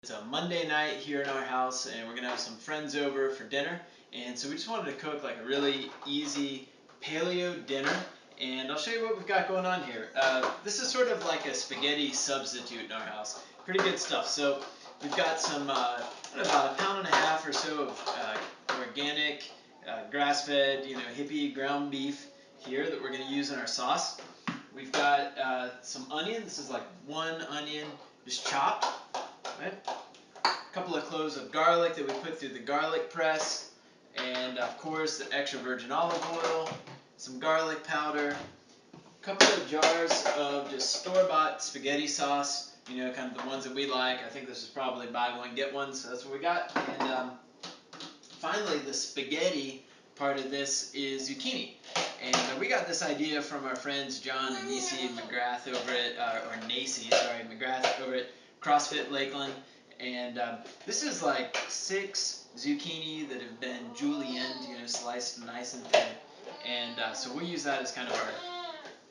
It's a Monday night here in our house, and we're gonna have some friends over for dinner. And so we just wanted to cook like a really easy paleo dinner. And I'll show you what we've got going on here. This is sort of like a spaghetti substitute in our house. Pretty good stuff. So we've got some about 1.5 pounds or so of organic, grass-fed, hippie ground beef here that we're gonna use in our sauce. We've got some onion. This is like one onion just chopped. Right? A couple of cloves of garlic that we put through the garlic press, and of course the extra virgin olive oil, some garlic powder, a couple of jars of just store-bought spaghetti sauce, kind of the ones that we like. I think this is probably buy one get one, so that's what we got. And finally, the spaghetti part of this is zucchini. And we got this idea from our friends John and Nacy McGrath over at CrossFit Lakeland. And this is like 6 zucchini that have been julienned, sliced nice and thin. And so we'll use that as kind of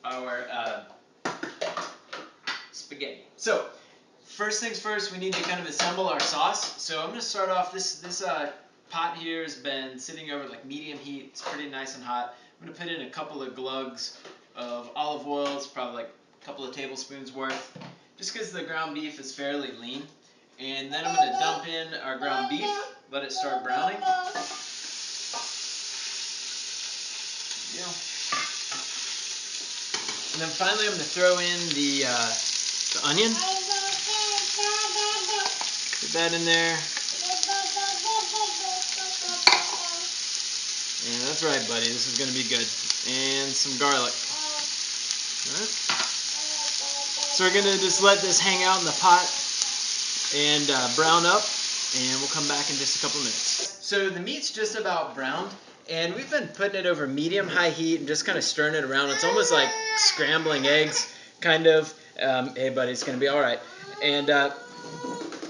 our spaghetti. So first things first, we need to kind of assemble our sauce. So I'm going to start off, this pot here has been sitting over like medium heat. It's pretty nice and hot. I'm going to put in a couple of glugs of olive oil. It's probably like a couple of tablespoons worth, just because the ground beef is fairly lean. And then I'm going to dump in our ground beef, let it start browning. Yeah. And then finally I'm going to throw in the onion. Put that in there. And that's right, buddy. This is going to be good. And some garlic. All right. So we're going to just let this hang out in the pot and brown up, and we'll come back in just a couple minutes. So the meat's just about browned, and we've been putting it over medium-high heat and just kind of stirring it around. It's almost like scrambling eggs, kind of. Hey, buddy, it's going to be all right. And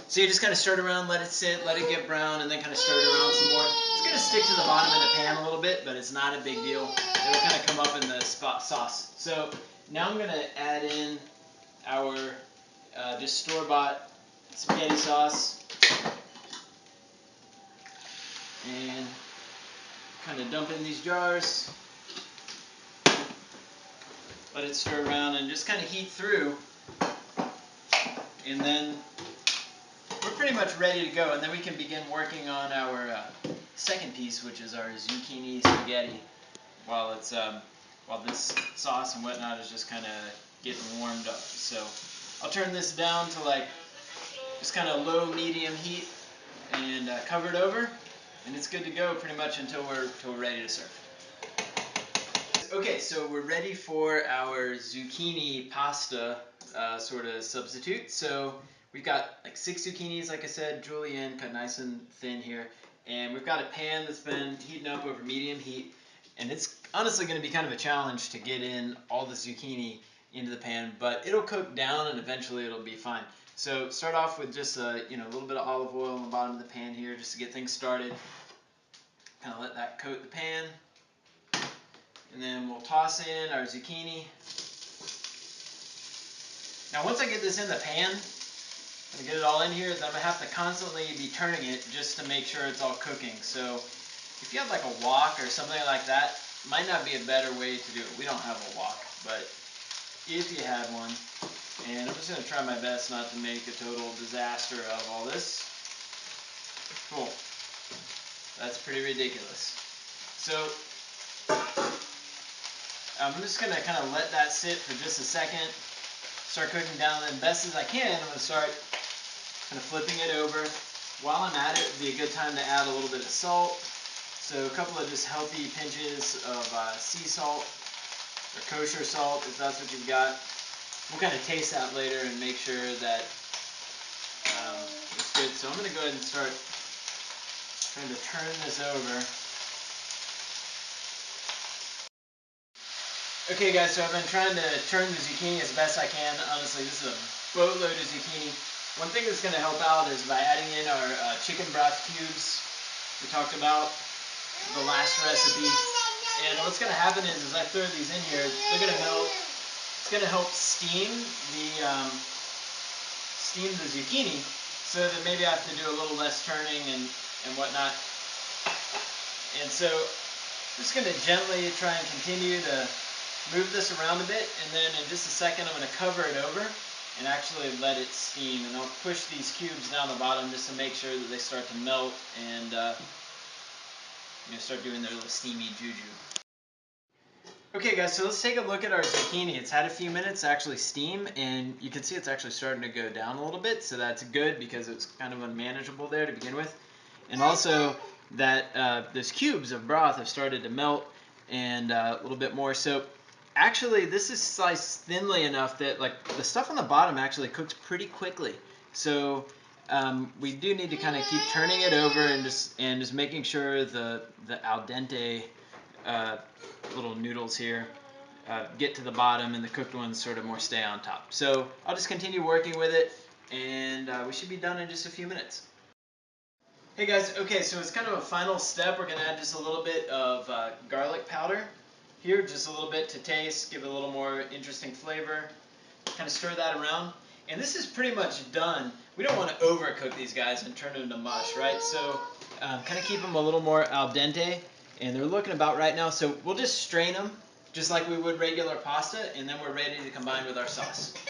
so you just kind of stir it around, let it sit, let it get brown, and then kind of stir it around some more. It's going to stick to the bottom of the pan a little bit, but it's not a big deal. It'll kind of come up in the sauce. So now I'm going to add in our just store-bought spaghetti sauce, and kind of dump in these jars, let it stir around and just kind of heat through, and then we're pretty much ready to go. And then we can begin working on our second piece, which is our zucchini spaghetti, while this sauce and whatnot is just kind of getting warmed up. So I'll turn this down to like just kind of low medium heat and cover it over, and it's good to go pretty much until we're ready to serve. Okay, so we're ready for our zucchini pasta sort of substitute. So we've got like 6 zucchinis, like I said, julienne, cut nice and thin here. And we've got a pan that's been heating up over medium heat. And it's honestly going to be kind of a challenge to get in all the zucchini into the pan, but it'll cook down and eventually it'll be fine. So start off with just a little bit of olive oil on the bottom of the pan here just to get things started. Kind of let that coat the pan. And then we'll toss in our zucchini. Now once I get this in the pan, I'm going to get it all in here, then I'm going to have to constantly be turning it just to make sure it's all cooking. So if you have like a wok or something like that, might not be a better way to do it. We don't have a wok, but if you had one, and I'm just going to try my best not to make a total disaster out of all this. Cool. That's pretty ridiculous. So I'm just going to kind of let that sit for just a second, start cooking down, and best as I can, I'm going to start kind of flipping it over. While I'm at it, it would be a good time to add a little bit of salt. So a couple of just healthy pinches of sea salt or kosher salt, if that's what you've got. We'll kind of taste that later and make sure that it's good. So I'm going to go ahead and start trying to turn this over. Okay guys, so I've been trying to turn the zucchini as best I can. Honestly, this is a boatload of zucchini. One thing that's going to help out is by adding in our chicken broth cubes we talked about the last recipe. And what's going to happen is as I throw these in here, they're going to melt. It's going to help steam the zucchini, so that maybe I have to do a little less turning and whatnot. And so I'm just going to gently try and continue to move this around a bit, and then in just a second I'm going to cover it over and actually let it steam. And I'll push these cubes down the bottom just to make sure that they start to melt and start doing their little steamy juju. Okay guys, so let's take a look at our zucchini. It's had a few minutes to actually steam, and you can see it's actually starting to go down a little bit, so that's good because it's kind of unmanageable there to begin with. And also that those cubes of broth have started to melt and a little bit more. So actually this is sliced thinly enough that like the stuff on the bottom actually cooks pretty quickly. So we do need to kind of keep turning it over and just making sure the al dente little noodles here get to the bottom and the cooked ones sort of more stay on top. So I'll just continue working with it, and we should be done in just a few minutes. Hey guys, okay, so it's kind of a final step. We're going to add just a little bit of garlic powder here, just a little bit to taste, give it a little more interesting flavor. Kind of stir that around. And this is pretty much done. We don't want to overcook these guys and turn them into mush, right? So kind of keep them a little more al dente, and they're looking about right now. So we'll just strain them just like we would regular pasta, and then we're ready to combine with our sauce.